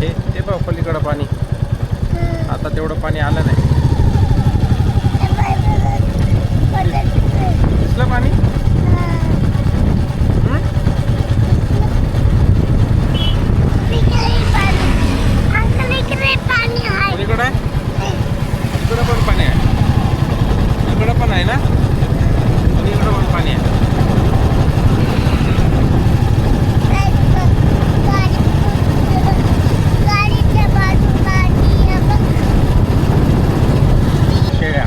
हे ते बघ पलीकडं पाणी. आता तेवढं पाणी आलं नाही. दिसलं पाणी? पलीकडं आहे, इकडं पण पाणी आहे, इकडं पण आहे ना, आणि इकडं पण पाणी आहे. शेळ्या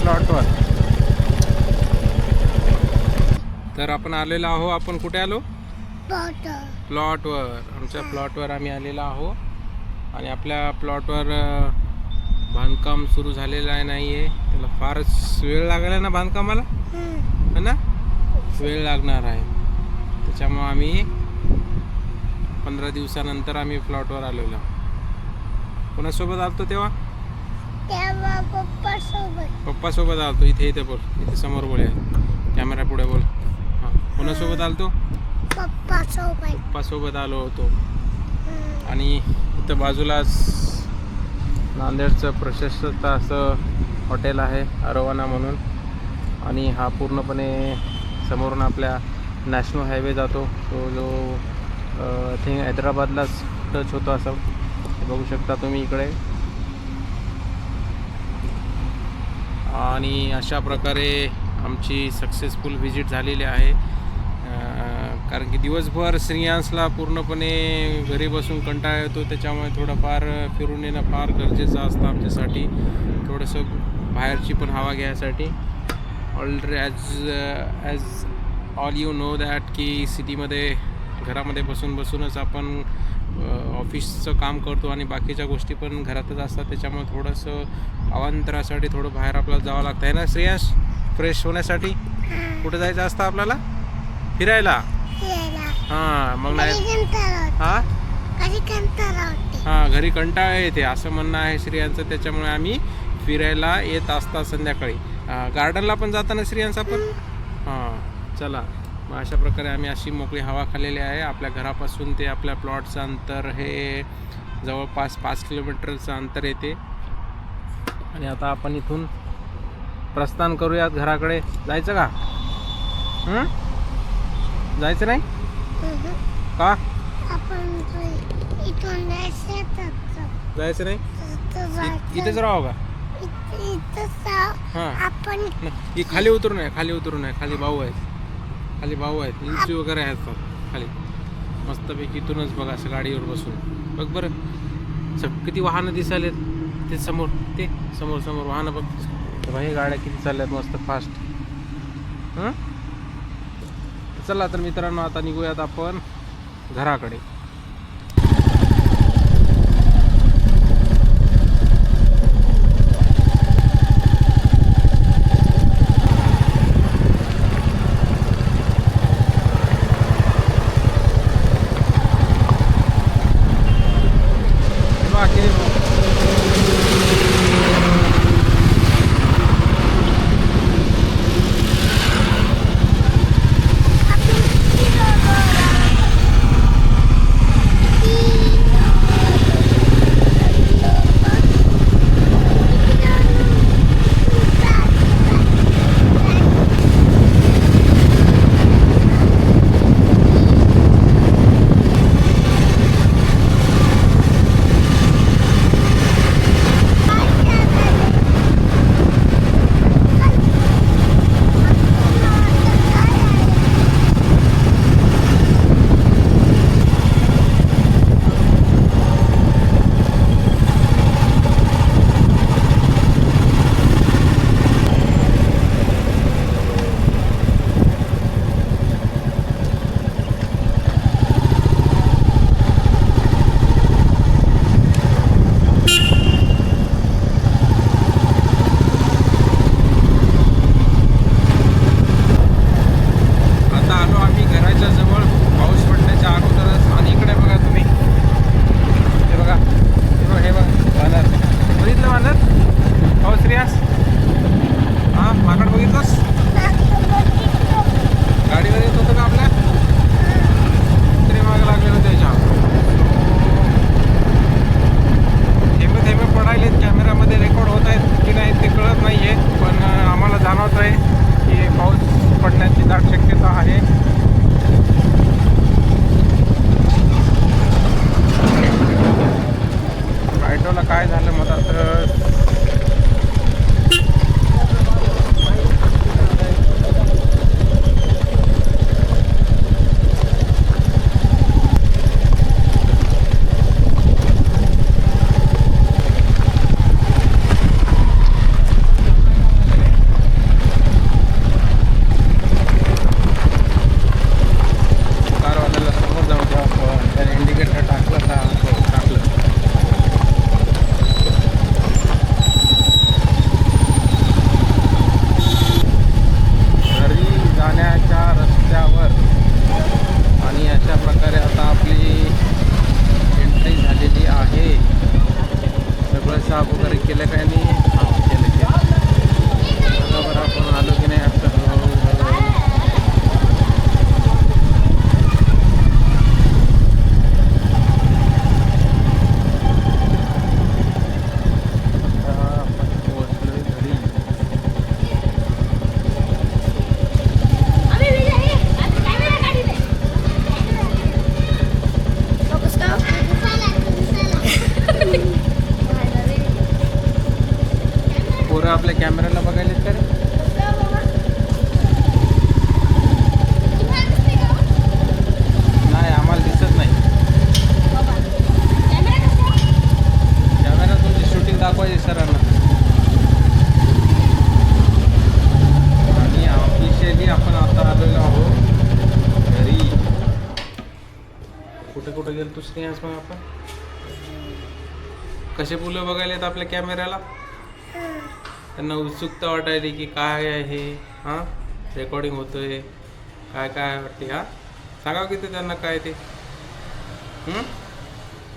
प्लॉटवर. तर आपण आलेलो आहो. आपण कुठे आलो? प्लॉटवर. आमच्या प्लॉटवर आम्ही आलेलो आहो. आणि आपल्या प्लॉटवर बांधकाम सुरू झालेलं आहे नाही आहे. त्याला फारच वेळ लागला ना बांधकामाला, है ना? वेळ लागणार आहे. त्याच्यामुळे आम्ही 15 दिवसानंतर आम्ही प्लॉटवर आलेलो. कोणासोबत आलतो तेव्हा? पप्पा सोबत आलतो. इथे बोल, इथे समोर बोल, कॅमेरा पुढे बोल. हां, कोणासोबत आलतो? पप्पा सोबत आलो होतो. आणि इथं बाजूलाच नांदेडचं प्रशस्त असं हॉटेल आहे अरोवाना म्हणून. आणि हा पूर्णपणे समोरून आपल्या नॅशनल हायवे जातो. तो जो थिंक हैदराबादलाच टच होतो असं बघू शकता तुम्ही इकडे. आणि अशा प्रकारे आमची सक्सेसफुल व्हिजिट झालेली आहे. कारण की दिवसभर श्रेयांसला पूर्णपणे घरी बसून कंटाळा येतो. त्याच्यामुळे थोडंफार फिरून येणं फार गरजेचं असतं आमच्यासाठी. थोडंसं बाहेरची पण हवा घ्यायसाठी. As all you know that की सिटीमध्ये घरामध्ये बसूनच आपण ऑफिसचं काम करतो आणि बाकीच्या गोष्टी पण घरातच असतात. त्याच्यामुळे थोडंसं अवांतरासाठी थोडं बाहेर आपल्याला जावं लागतं आहे ना श्रेयांश? फ्रेश होण्यासाठी कुठं जायचं असतं आपल्याला? फिरायला. हां, मग नाही हां, घरी कंटाळा येते असं म्हणणं आहे श्रेयांचं. त्याच्यामुळे आम्ही फिरायला येत असतात संध्याकाळी. गार्डनला पण जाताना श्रेयांस आपण. हां, चला. मग अशा प्रकारे आम्ही अशी मोकळी हवा खाल्लेली आहे. आपल्या घरापासून ते आपल्या प्लॉटचं अंतर हे जवळपास 5 किलोमीटरचं अंतर येते. आणि आता आपण इथून प्रस्थान करूयात घराकडे. जायचं का? जायचं नाही का? जायचं नाही? इथेच राहावं का? हां, खाली उतरू नये. खाली भाऊ आहेत. इंची वगैरे आहेत खाली. मस्तपैकी इथूनच बघा असं गाडीवर बसून बघ बरं किती वाहनं दिसायलेत ते समोर, ते समोर समोर वाहनं बघ. तर भाई गाड्या किती चालल्यात मस्त फास्ट. चला तर मित्रांनो आता निघूयात आपण घराकडे. काय झालं मग आता कारवाल्याला समोर जाऊ द्या आपण. त्याने इंडिकेटर टाकलं का टाकलं. जाण्याच्या रस्त्यावर आणि अशा प्रकारे आता आपली एंट्री झालेली आहे. सगळं साफ वगैरे केलं काय नाही. हां केलं बरोबर. आपण आलो की नाही आता आपल्या कॅमेऱ्याला बघायला तर नाही आम्हाला दिसत नाही. कॅमेरा तुमची शूटिंग दाखवायची सरांना. आणि ऑफिशियली आपण आता आलेलो आहोत घरी. कुठे कुठे गेलो तू श्रेयांश? मग आपण कसे मुलं बघायला येत आपल्या कॅमेऱ्याला? त्यांना उत्सुकता वाटायली की काय आहे, हां रेकॉर्डिंग होतोय काय काय वाटते. हां सांगा की ते त्यांना काय ते.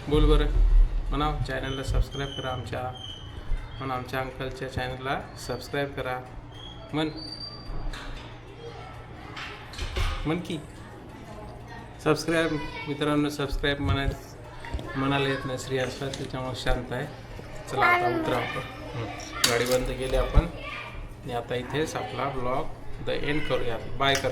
बोल बरं. म्हणा चॅनलला सबस्क्राईब करा आमच्या. म्हणा आमच्या अंकलच्या चॅनलला सबस्क्राईब करा. म्हण की सबस्क्राईब. मित्रांनो सबस्क्राईब म्हणायला येत नाही श्रेयांशला, त्याच्यामुळे शांत आहे. चला आता उतरा आपण. गाडी बंद केली आपण आणि आता इथेच आपला ब्लॉग द एंड करूया. बाय कर.